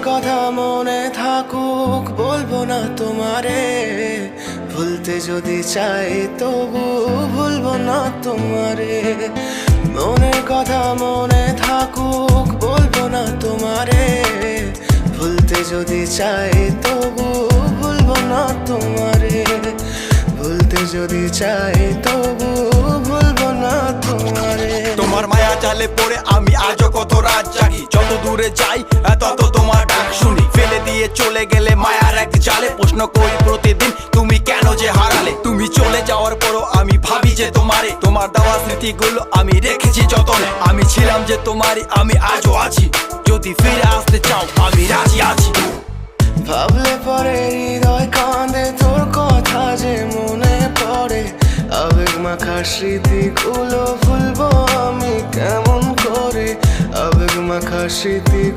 কথা মনে থাকুক বলবো না তোমারে, ভুলতে যদি চাই তবু ভুলবো না তোমারে। মনের কথা মনে থাকুক বলবো না তোমারে, ভুলতে যদি চাই তবু ভুলবো না তোমারে। ভুলতে যদি চাই তবু ভুলবো না তোমারে। তোমার মায়া জালে পড়ে আমি আজও কত রাত জাগি, যত দূরে যাই তত তোমার ডাক শুনি। ফেলে দিয়ে চলে গেলে মায়ার এক জালে প্রশ্ন করি প্রতিদিন তুমি কেন যে হারালে। তুমি চলে যাওয়ার পরও আমি ভাবি যে তোমারে, তোমার দেওয়া স্মৃতিগুলো আমি রেখেছি যতনে। আমি ছিলাম যে তোমারই, আমি আজও আছি, যদি ফিরে আসতে চাও আমি রাজি আছি। ভাবলে পরে হৃদয় কাঁদে, তোর কথা যে মনে পড়ে। আবেগ মাখা স্মৃতিগুলো ভুলবো আমি কেমন করে, আবেগ মাখা স্মৃতি